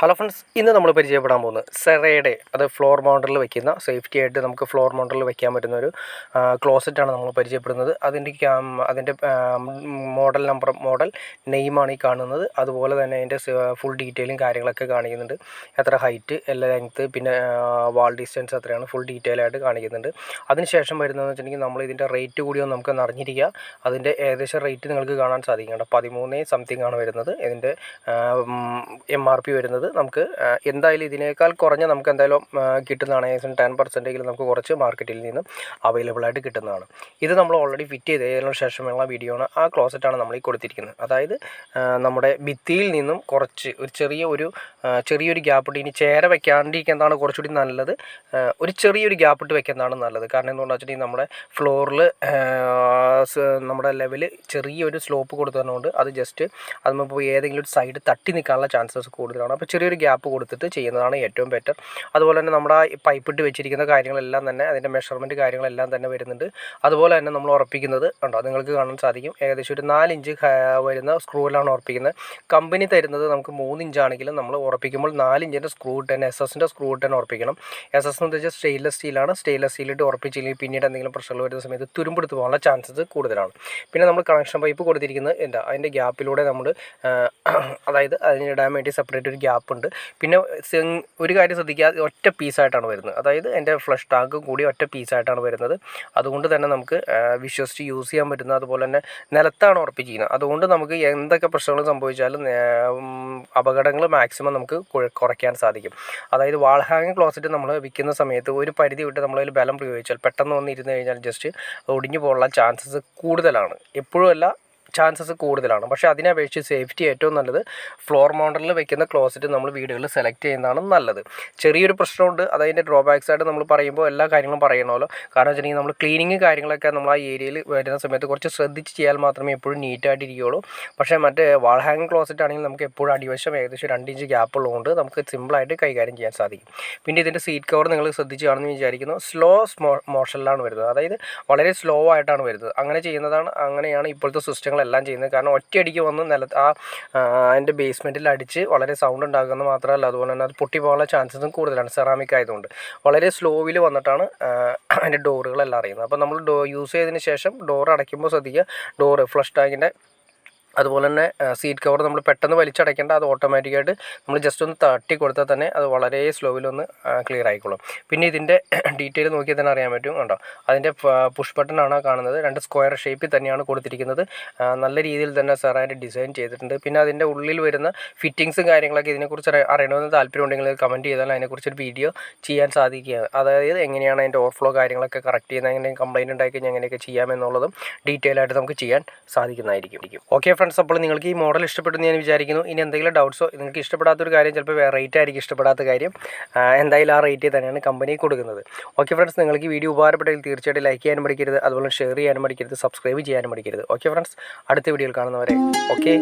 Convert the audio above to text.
Hello friends, ഇന്ന് നമ്മൾ പരിചയപ്പെടാൻ പോകുന്നത് സെറയുടെ അത് ഫ്ലോർ മൗണ്ടറിൽ വെക്കുന്ന സേഫ്റ്റി ആയിട്ട് നമുക്ക് ഫ്ലോർ മൗണ്ടറിൽ വെക്കാൻ പറ്റുന്ന ഒരു ക്ലോസറ്റാണ് നമ്മൾ പരിചയപ്പെടുന്നത്. അതിൻ്റെ മോഡൽ നമ്പർ മോഡൽ നെയിമാണ് ഈ കാണുന്നത്. അതുപോലെ തന്നെ അതിൻ്റെ ഫുൾ ഡീറ്റെയിലും കാര്യങ്ങളൊക്കെ കാണിക്കുന്നുണ്ട്. എത്ര ഹൈറ്റ്, എല്ലാ ലെങ്ത്ത്, പിന്നെ വാൾ ഡിസ്റ്റൻസ് എത്രയാണ് ഫുൾ ഡീറ്റെയിൽ ആയിട്ട് കാണിക്കുന്നുണ്ട്. അതിനുശേഷം വരുന്നതെന്ന് വെച്ചിട്ടുണ്ടെങ്കിൽ നമ്മൾ ഇതിൻ്റെ റേറ്റ് കൂടി ഒന്ന് നമുക്ക് അറിഞ്ഞിരിക്കുക. അതിൻ്റെ ഏകദേശം റേറ്റ് നിങ്ങൾക്ക് കാണാൻ സാധിക്കുന്നുണ്ട്. 13 സംതിങ് ആണ് വരുന്നത്. ഇതിൻ്റെ MRP വരുന്നത്. നമുക്ക് എന്തായാലും ഇതിനേക്കാൾ കുറഞ്ഞ നമുക്ക് എന്തായാലും കിട്ടുന്നതാണ്. ഏകദേശം 10% നമുക്ക് കുറച്ച് മാർക്കറ്റിൽ നിന്നും അവൈലബിൾ ആയിട്ട് കിട്ടുന്നതാണ്. ഇത് നമ്മൾ ഓൾറെഡി ഫിറ്റ് ചെയ്തതിനു ശേഷമുള്ള വീഡിയോ ആണ്. ആ ക്ലോസറ്റാണ് നമ്മൾ ഈ കൊടുത്തിരിക്കുന്നത്. അതായത് നമ്മുടെ ഭിത്തിയിൽ നിന്നും കുറച്ച് ഒരു ചെറിയൊരു ഗ്യാപ്പ് ഇട്ട്, ഇനി ചേര വെക്കാണ്ടിരിക്കുന്നതാണ് കുറച്ചുകൂടി നല്ലത്. ഒരു ചെറിയൊരു ഗ്യാപ്പ് ഇട്ട് വെക്കുന്നതാണ് നല്ലത്. കാരണം എന്തുകൊണ്ടാണെന്ന് വെച്ചിട്ടുണ്ടെങ്കിൽ നമ്മുടെ ഫ്ലോറിൽ നമ്മുടെ ലെവൽ ചെറിയൊരു സ്ലോപ്പ് കൊടുത്തതുകൊണ്ട് അത് ജസ്റ്റ് അതിപ്പോൾ ഏതെങ്കിലും ഒരു സൈഡ് തട്ടി നിൽക്കാനുള്ള ചാൻസസ് കൂടുതലാണ്. അപ്പോൾ ചെറിയൊരു ഗ്യാപ്പ് കൊടുത്തിട്ട് ചെയ്യുന്നതാണ് ഏറ്റവും ബെറ്റർ. അതുപോലെ തന്നെ നമ്മുടെ പൈപ്പ് ഇട്ട് വെച്ചിരിക്കുന്ന കാര്യങ്ങളെല്ലാം തന്നെ അതിൻ്റെ മെഷർമെൻറ്റ് കാര്യങ്ങളെല്ലാം തന്നെ വരുന്നുണ്ട്. അതുപോലെ തന്നെ നമ്മൾ ഉറപ്പിക്കുന്നത് ഉണ്ടോ, നിങ്ങൾക്ക് കാണാൻ സാധിക്കും. ഏകദേശം ഒരു 4 ഇഞ്ച് വരുന്ന സ്ക്രൂവിലാണ് ഉറപ്പിക്കുന്നത്. കമ്പനി തരുന്നത് നമുക്ക് 3 ഇഞ്ചാണെങ്കിലും നമ്മൾ ഉറപ്പിക്കുമ്പോൾ 4 ഇഞ്ചിൻ്റെ സ്ക്രൂ ഇട്ട് തന്നെ SS-ൻ്റെ സ്ക്രൂ ഇട്ട് തന്നെ ഉറപ്പിക്കണം. SS എന്ന് വെച്ചാൽ സ്റ്റെയിൻലെസ് സ്റ്റീലാണ്. സ്റ്റെയിൻലെസ് സ്റ്റീലിട്ട് ഉറപ്പിച്ചില്ലെങ്കിൽ പിന്നീട് എന്തെങ്കിലും പ്രശ്നങ്ങൾ വരുന്ന സമയത്ത് തുരുമ്പെടുത്ത് പോകാനുള്ള ചാൻസസ് കൂടുതലാണ്. പിന്നെ നമ്മൾ കണക്ഷൻ പൈപ്പ് കൊടുത്തിരിക്കുന്നത് അതിൻ്റെ ഗ്യാപ്പിലൂടെ നമ്മൾ അതായത് അതിനിടാൻ വേണ്ടി സെപ്പറേറ്റ് ഒരു ഗ്യാപ്പ് ഉണ്ട്. പിന്നെ ഒരു കാര്യം ശ്രദ്ധിക്കുക, ഒറ്റ പീസായിട്ടാണ് വരുന്നത്. അതായത് എൻ്റെ ഫ്ലഷ് ടാങ്കും കൂടി ഒറ്റ പീസായിട്ടാണ് വരുന്നത്. അതുകൊണ്ട് തന്നെ നമുക്ക് വിശ്വസിച്ച് യൂസ് ചെയ്യാൻ പറ്റുന്ന, അതുപോലെ തന്നെ നിലത്താണ് ഉറപ്പിച്ചിരിക്കുന്നത്. അതുകൊണ്ട് നമുക്ക് എന്തൊക്കെ പ്രശ്നങ്ങൾ സംഭവിച്ചാലും അപകടങ്ങൾ മാക്സിമം നമുക്ക് കുറയ്ക്കാൻ സാധിക്കും. അതായത് വാൾ ഹാങ്ങിങ് ക്ലോസറ്റ് നമ്മൾ വിൽക്കുന്ന സമയത്ത് ഒരു പരിധി വിട്ട് നമ്മളതിൽ ബലം പ്രയോഗിച്ചാൽ പെട്ടെന്ന് വന്നിരുന്ന് കഴിഞ്ഞാൽ ജസ്റ്റ് ഒടിഞ്ഞു പോകാനുള്ള ചാൻസസ് കൂടുതലാണ്. എപ്പോഴും അല്ല, ചാൻസസ് കൂടുതലാണ്. പക്ഷേ അതിനെ അപേക്ഷിച്ച് സേഫ്റ്റി ഏറ്റവും നല്ലത് ഫ്ലോർ മൗണ്ടറിൽ വെക്കുന്ന ക്ലോസറ്റ് നമ്മൾ വീടുകളിൽ സെലക്ട് ചെയ്യുന്നതാണ് നല്ലത്. ചെറിയൊരു പ്രശ്നമുണ്ട്, അതതിൻ്റെ ഡ്രോബാക്സ് ആയിട്ട് നമ്മൾ പറയുമ്പോൾ എല്ലാ കാര്യങ്ങളും പറയണമല്ലോ. കാരണം വെച്ചിട്ടുണ്ടെങ്കിൽ നമ്മൾ ക്ലീനിങ് കാര്യങ്ങളൊക്കെ നമ്മൾ ആ ഏരിയയിൽ വരുന്ന സമയത്ത് കുറച്ച് ശ്രദ്ധിച്ച് ചെയ്യാൻ മാത്രമേ എപ്പോഴും നീറ്റായിട്ടിരിക്കുകയുള്ളൂ. പക്ഷേ മറ്റേ വാൾ ഹാങ്ങിങ് ക്ലോസറ്റ് ആണെങ്കിൽ നമുക്ക് എപ്പോഴും അടിവശം ഏകദേശം 2 ഇഞ്ച് ഗ്യാപ്പ് ഉള്ളതുകൊണ്ട് നമുക്ക് സിമ്പിളായിട്ട് കൈകാര്യം ചെയ്യാൻ സാധിക്കും. പിന്നെ ഇതിൻ്റെ സീറ്റ് കവർ നിങ്ങൾ ശ്രദ്ധിച്ച് കാണുമെന്ന് വിചാരിക്കുന്നു. സ്ലോ മോഷനിലാണ് വരുന്നത്. അതായത് വളരെ സ്ലോ ആയിട്ടാണ് വരുന്നത്. അങ്ങനെയാണ് ഇപ്പോഴത്തെ സിസ്റ്റങ്ങൾ എല്ലാം ചെയ്യുന്നത്. കാരണം ഒറ്റയടിക്ക് വന്ന് അതിൻ്റെ ബേസ്മെൻറ്റിൽ അടിച്ച് വളരെ സൗണ്ട് ഉണ്ടാകുന്നത് മാത്രമല്ല, അതുപോലെ തന്നെ അത് പൊട്ടിപ്പോകാനുള്ള ചാൻസസും കൂടുതലാണ്. സെറാമിക് ആയതുകൊണ്ട് വളരെ സ്ലോവിൽ വന്നിട്ടാണ് അതിൻ്റെ ഡോറുകളെല്ലാം അറിയുന്നത്. അപ്പോൾ നമ്മൾ യൂസ് ചെയ്തതിന് ശേഷം ഡോർ അടയ്ക്കുമ്പോൾ ശ്രദ്ധിക്കുക, ഡോറ് ഫ്ലഷ് ടാങ്കിൻ്റെ അതുപോലെ തന്നെ സീറ്റ് കവർ നമ്മൾ പെട്ടെന്ന് വലിച്ചടയ്ക്കേണ്ട. അത് ഓട്ടോമാറ്റിക്കായിട്ട് നമ്മൾ ജസ്റ്റ് ഒന്ന് തട്ടി കൊടുത്താൽ തന്നെ അത് വളരെ സ്ലോവിലൊന്ന് ക്ലിയർ ആയിക്കോളും. പിന്നെ ഇതിൻ്റെ ഡീറ്റെയിൽ നോക്കിയാൽ തന്നെ അറിയാൻ പറ്റും. കണ്ടോ, അതിൻ്റെ പുഷ് ബട്ടണാണ് കാണുന്നത്. 2 സ്ക്വയർ ഷേപ്പിൽ തന്നെയാണ് കൊടുത്തിരിക്കുന്നത്. നല്ല രീതിയിൽ തന്നെ സെറാൻ്റെ ഡിസൈൻ ചെയ്തിട്ടുണ്ട്. പിന്നെ അതിൻ്റെ ഉള്ളിൽ വരുന്ന ഫിറ്റിങ്സും കാര്യങ്ങളൊക്കെ ഇതിനെക്കുറിച്ച് അറിയണമെന്ന് താല്പര്യമുണ്ടെങ്കിൽ കമൻറ്റ് ചെയ്താൽ അതിനെക്കുറിച്ചൊരു വീഡിയോ ചെയ്യാൻ സാധിക്കുക. അതായത് എങ്ങനെയാണ് അതിൻ്റെ ഓവർഫ്ലോ കാര്യങ്ങളൊക്കെ കറക്റ്റ് ചെയ്യുന്നത്, എങ്ങനെ കംപ്ലയിൻറ്റ് ഉണ്ടായി കഴിഞ്ഞാൽ എങ്ങനെയൊക്കെ ചെയ്യാമെന്നുള്ളതും ഡീറ്റെയിൽ ആയിട്ട് നമുക്ക് ചെയ്യാൻ സാധിക്കുന്നതായിരിക്കും. ഓക്കെ ഫ്രണ്ട്സ്, അപ്പോൾ നിങ്ങൾക്ക് ഈ മോഡൽ ഇഷ്ടപ്പെട്ടെന്ന് ഞാൻ വിചാരിക്കുന്നു. ഇനി എന്തെങ്കിലും ഡൗട്ട്സോ, നിങ്ങൾക്ക് ഇഷ്ടപ്പെടാത്തൊരു കാര്യം ചിലപ്പോൾ റേറ്റ് ആയിരിക്കും ഇഷ്ടപ്പെടാത്ത കാര്യം, എന്തായാലും ആ റേറ്റ് തന്നെയാണ് കമ്പനി കൊടുക്കുന്നത്. ഓക്കെ ഫ്രണ്ട്സ്, നിങ്ങൾക്ക് ഈ വീഡിയോ ഉപകാരപ്പെട്ടെങ്കിൽ തീർച്ചയായിട്ടും ലൈക്ക് ചെയ്യാനും മടിക്കരുത്, അതുപോലെ ഷെയർ ചെയ്യാനും മടിക്കരുത്, സബ്സ്ക്രൈബ് ചെയ്യാനും മടിക്കരുത്. ഓക്കെ ഫ്രണ്ട്സ്, അടുത്ത വീഡിയോയിൽ കാണുന്നവരെ ഓക്കെ.